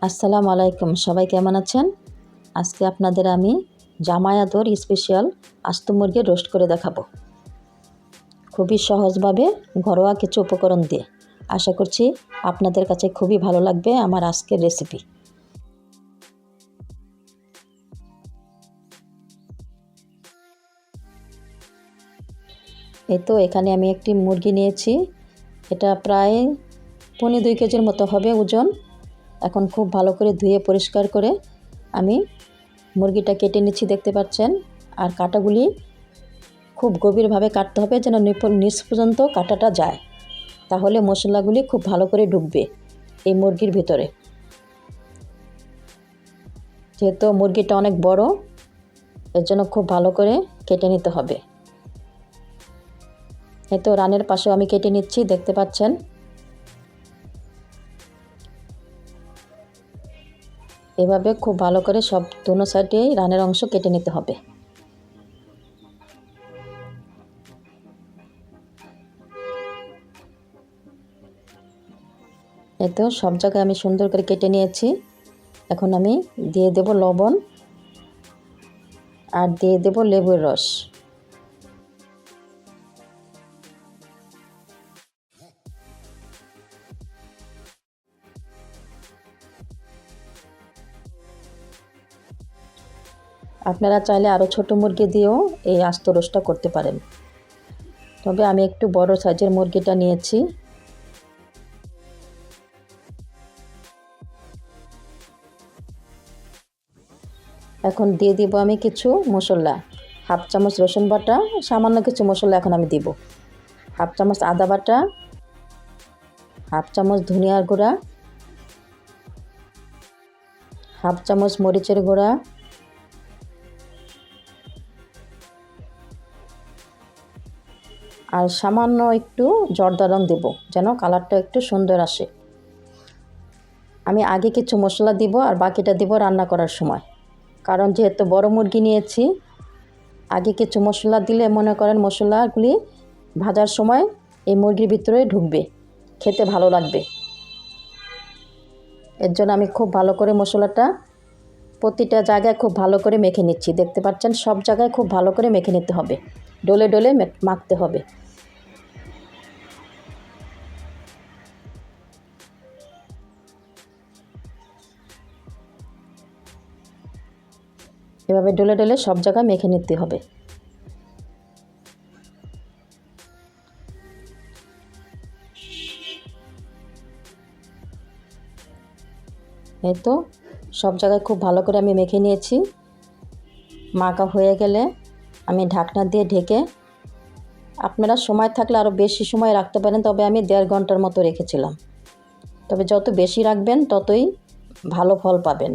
আসসালামু আলাইকুম, সবাই কেমন আছেন? আজকে আপনাদের আমি জামাই আদর স্পেশাল আস্ত মুরগির রোস্ট করে দেখাবো। খুবই সহজভাবে ঘরোয়া কিছু উপকরণ দিয়ে। আশা করছি আপনাদের কাছে খুবই ভালো লাগবে আমার আজকের রেসিপি। এই তো এখানে আমি একটি মুরগি নিয়েছি। এটা প্রায় 1.25 কেজির মতো হবে ওজন। এখন খুব ভালো করে ধুয়ে পরিষ্কার করে আমি মুরগিটা কেটে নিচ্ছি, দেখতে পাচ্ছেন। আর কাটাগুলি খুব গভীরভাবে কাটতে হবে যেন নিচ পর্যন্ত কাটাটা যায়, তাহলে মশলাগুলি খুব ভালো করে ঢুকবে এই মুরগির ভিতরে। যেহেতু মুরগিটা অনেক বড়, এর জন্য খুব ভালো করে কেটে নিতে হবে। এই তো রানের পাশেও আমি কেটে নিচ্ছি, দেখতে পাচ্ছেন। এভাবে খুব ভালো করে সব দোনো সাইডেই রানের অংশ কেটে নিতে হবে। এই তো সব জায়গায় আমি সুন্দর করে কেটে নিয়েছি। এখন আমি দিয়ে দেব লবণ আর দিয়ে দেব লেবুর রস। আপনারা চাইলে আরও ছোট মুরগি দিয়েও এই আস্ত রোস্টটা করতে পারেন, তবে আমি একটু বড় সাইজের মুরগিটা নিয়েছি। এখন দিয়ে দিব আমি কিছু মশলা। 1/2 চামচ রসুন বাটা, সামান্য কিছু মশলা এখন আমি দিব। 1/2 চামচ আদা বাটা, 1/2 চামচ ধনিয়ার গুঁড়া, 1/2 চামচ মরিচের গুঁড়া, আর সামান্য একটু জর্দা রং দেব যেন কালারটা একটু সুন্দর আসে। আমি আগে কিছু মশলা দিব আর বাকিটা দিব রান্না করার সময়, কারণ যেহেতু বড় মুরগি নিয়েছি, আগে কিছু মশলা দিলে মনে করেন মশলাগুলি ভাজার সময় এই মুরগির ভিতরে ঢুকবে, খেতে ভালো লাগবে। এর জন্য আমি খুব ভালো করে মশলাটা প্রতিটা জায়গায় খুব ভালো করে মেখে নিচ্ছি, দেখতে পাচ্ছেন। সব জায়গায় খুব ভালো করে মেখে নিতে হবে, ডলে ডলে মাখতে হবে। এভাবে ডলে ডলে সব জায়গায় মেখে নিতে হবে। এই তো সব জায়গায় খুব ভালো করে আমি মেখে নিয়েছি। মাখা হয়ে গেলে আমি ঢাকনা দিয়ে ঢেকে, আপনারা সময় থাকলে আরও বেশি সময় রাখতে পারেন, তবে আমি 1.5 ঘন্টার মতো রেখেছিলাম। তবে যত বেশি রাখবেন ততই ভালো ফল পাবেন।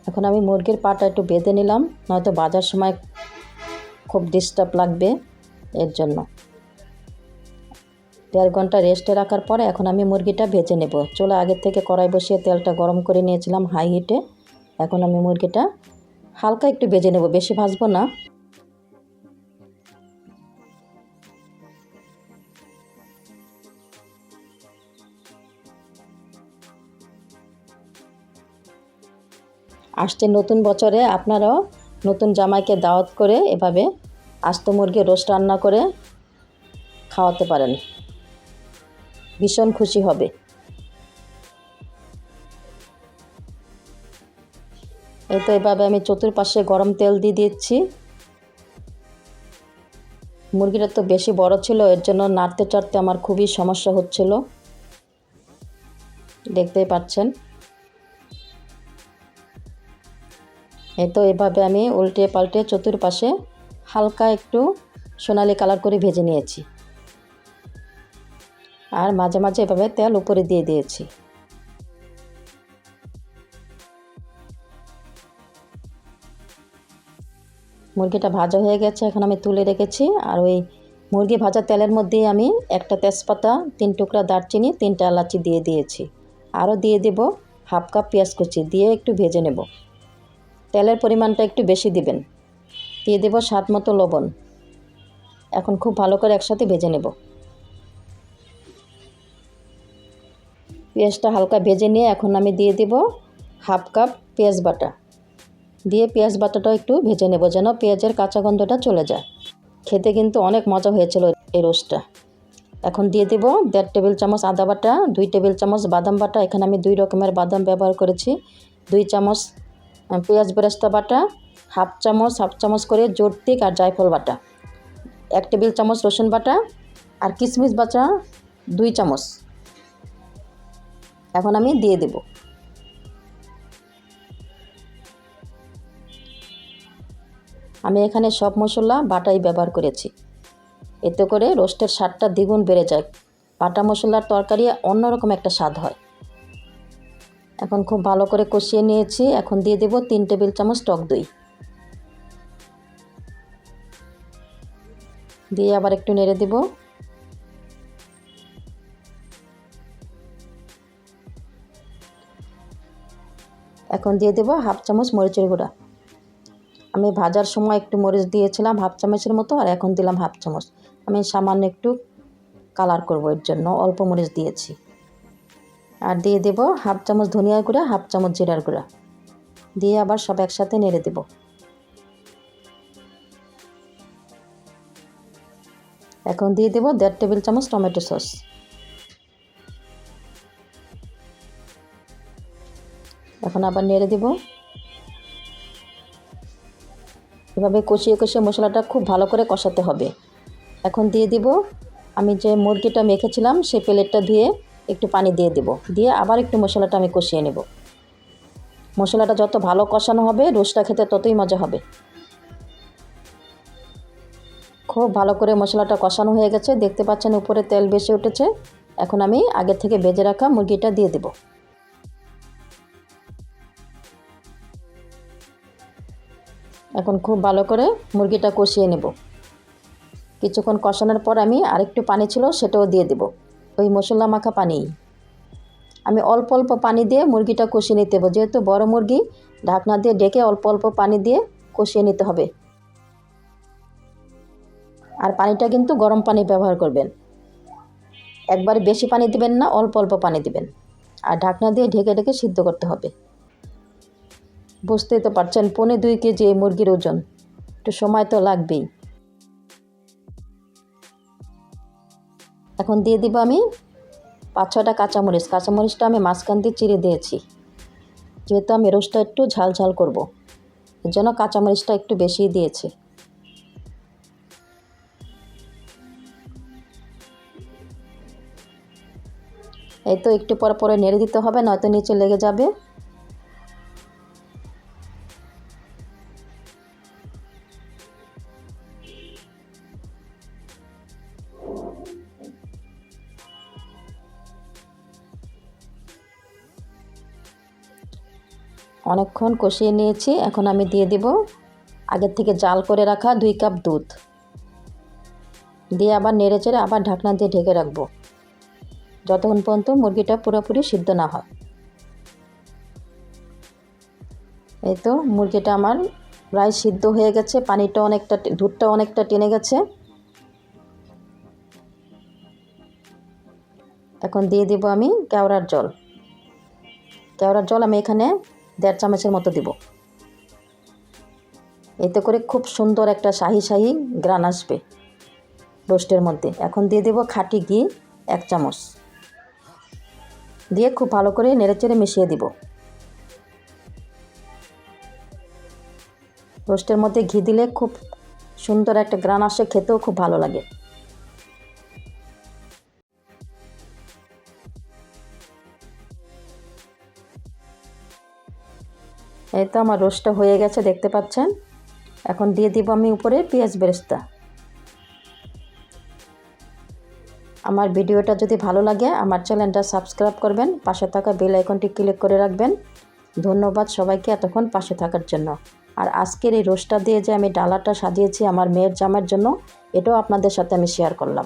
এখন আমি মুরগির পাটা একটু বেঁধে নিলাম, নয়তো বাজার সময় খুব ডিস্টার্ব লাগবে। এর জন্য 1.5 ঘন্টা রেস্টে রাখার পরে এখন আমি মুরগিটা ভেজে নেব। চুলা আগের থেকে কড়াই বসিয়ে তেলটা গরম করে নিয়েছিলাম হাই হিটে। এখন আমি মুরগিটা হালকা একটু ভেজে নেব, বেশি ভাজবো না। আসছে নতুন বছরে আপনারাও নতুন জামাইকে দাওয়াত করে এভাবে আস্ত মুরগির রোস্ট রান্না করে খাওয়াতে পারেন, ভীষণ খুশি হবে। এই তো এভাবে আমি চতুর্পাশে গরম তেল দিয়ে দিচ্ছি। মুরগিটা তো বেশি বড় ছিল, এর জন্য নাড়তে চাড়তে আমার খুবই সমস্যা হচ্ছিল, দেখতেই পাচ্ছেন। এই তো এভাবে আমি উল্টে পাল্টে চতুর্পাশে হালকা একটু সোনালি কালার করে ভেজে নিয়েছি, আর মাঝে মাঝে এভাবে তেল উপরে দিয়ে দিয়েছি। মুরগিটা ভাজা হয়ে গেছে, এখন আমি তুলে রেখেছি। আর ওই মুরগি ভাজা তেলের মধ্যেই আমি একটা তেজপাতা, 3 টুকরা দারচিনি, 3টা এলাচি দিয়ে দিয়েছি। আরও দিয়ে দেব 1/2 কাপ পেঁয়াজ কুচি, দিয়ে একটু ভেজে নেব। তেলের পরিমাণটা একটু বেশি দিবেন। দিয়ে দেব স্বাদ মতো লবণ। এখন খুব ভালো করে একসাথে ভেজে নেব। পেঁয়াজটা হালকা ভেজে নিয়ে এখন আমি দিয়ে দেব হাফ কাপ পেঁয়াজ বাটা। দিয়ে পেঁয়াজ বাটাটাও একটু ভেজে নেব যেন পেঁয়াজের কাঁচা গন্ধটা চলে যায়। খেতে কিন্তু অনেক মজা হয়েছিল এই রোস্টটা। এখন দিয়ে দেব 1.5 টেবিল চামচ আদা বাটা, 2 টেবিল চামচ বাদাম বাটা। এখানে আমি 2 রকমের বাদাম ব্যবহার করেছি। 2 চামচ পেঁয়াজ বেরেস্তা বাটা, হাফ চামচ করে জর্তিক আর জায়ফল বাটা, 1 টেবিল চামচ রসুন বাটা আর কিশমিশ বাটা 2 চামচ। এখন আমি দিয়ে দেব। আমি এখানে সব মশলা বাটাই ব্যবহার করেছি, এতে করে রোস্টের স্বাদটা দ্বিগুণ বেড়ে যায়। বাটা মশলার তরকারি অন্যরকম একটা স্বাদ হয়। এখন খুব ভালো করে কষিয়ে নিয়েছি। এখন দিয়ে দেব 3 টেবিল চামচ টক দই। দিয়ে আবার একটু নেড়ে দেব। এখন দিয়ে দেব হাফ চামচ মরিচের গুঁড়া। আমি ভাজার সময় একটু মরিচ দিয়েছিলাম হাফ চামচের মতো, আর এখন দিলাম হাফ চামচ। আমি সামান্য একটু কালার করব, এর জন্য অল্প মরিচ দিয়েছি। আর দিয়ে দেব হাফ চামচ ধনিয়ার গুঁড়া, হাফ চামচ জিরার গুঁড়া। দিয়ে আবার সব একসাথে নেড়ে দেব। এখন দিয়ে দেব 1.5 টেবিল চামচ টমেটো সস। এখন আবার নেড়ে দেব। এভাবে কষিয়ে কষিয়ে মশলাটা খুব ভালো করে কষাতে হবে। এখন দিয়ে দেব আমি যে মুরগিটা মেখেছিলাম সেই প্লেটটা ধুয়ে একটু পানি দিয়ে দেব। দিয়ে আবার একটু মশলাটা আমি কষিয়ে নেব। মশলাটা যত ভালো কষানো হবে রোস্টটা খেতে ততই মজা হবে। খুব ভালো করে মশলাটা কষানো হয়ে গেছে, দেখতে পাচ্ছেন উপরে তেল বেশি উঠেছে। এখন আমি আগে থেকে ভেজে রাখা মুরগিটা দিয়ে দেব। এখন খুব ভালো করে মুরগিটা কষিয়ে নেব। কিছুক্ষণ কষানোর পর আমি আরেকটু পানি ছিল সেটাও দিয়ে দেব, ওই মশলা মাখা পানি। আমি অল্প অল্প পানি দিয়ে মুরগিটা কষিয়ে নিতে হবে, যেহেতু বড় মুরগি ঢাকনা দিয়ে ঢেকে অল্প অল্প পানি দিয়ে কষিয়ে নিতে হবে। আর পানিটা কিন্তু গরম পানি ব্যবহার করবেন, একবারে বেশি পানি দিবেন না, অল্প অল্প পানি দিবেন। আর ঢাকনা দিয়ে ঢেকে ঢেকে সিদ্ধ করতে হবে। বুঝতেই তো পারছেন 1.5 কেজি এই মুরগির ওজন, একটু সময় তো লাগবেই। এখন দিয়ে দিব আমি 5-6টা কাঁচামরিচ। কাঁচামরিচটা আমি মাঝখান দিয়ে চিড়ে দিয়েছি, যেহেতু আমি রোস্টটা একটু ঝাল ঝাল করব, এর জন্য কাঁচামরিচটা একটু বেশি দিয়েছি। এই তো একটু পর পরে নেড়ে দিতে হবে, নয়তো নিচে লেগে যাবে। অনেকক্ষণ কষিয়ে নিয়েছি। এখন আমি দিয়ে দেব আগের থেকে জাল করে রাখা 2 কাপ দুধ। দিয়ে আবার নেড়ে চেড়ে আবার ঢাকনা দিয়ে ঢেকে রাখবো, যতক্ষণ পর্যন্ত মুরগিটা পুরোপুরি সিদ্ধ না হয়। এই তো মুরগিটা আমার প্রায় সিদ্ধ হয়ে গেছে, পানিটা অনেকটা, দুধটা অনেকটা টেনে গেছে। এখন দিয়ে দেব আমি কেওড়ার জল। কেওড়ার জল আমি এখানে 1.5 চামচের মতো দিব। এতে করে খুব সুন্দর একটা শাহি শাহি গ্রান আসবে রোস্টের মধ্যে। এখন দিয়ে দেব খাঁটি ঘি 1 চামচ। দিয়ে খুব ভালো করে নেড়েচেড়ে মিশিয়ে দিব। রোস্টের মধ্যে ঘি দিলে খুব সুন্দর একটা গ্রান আসে, খেতেও খুব ভালো লাগে। এই তো আমার রোস্টটা হয়ে গেছে, দেখতে পাচ্ছেন। এখন দিয়ে দিব আমি উপরে পেঁয়াজ বেরেস্তা। আমার ভিডিওটা যদি ভালো লাগে আমার চ্যানেলটা সাবস্ক্রাইব করবেন, পাশে থাকা বেল আইকনটি ক্লিক করে রাখবেন। ধন্যবাদ সবাইকে এতক্ষণ পাশে থাকার জন্য। আর আজকের এই রোস্টটা দিয়ে যে আমি ডালাটা সাজিয়েছি আমার মেয়ের জামাইয়ের জন্য, এটাও আপনাদের সাথে আমি শেয়ার করলাম।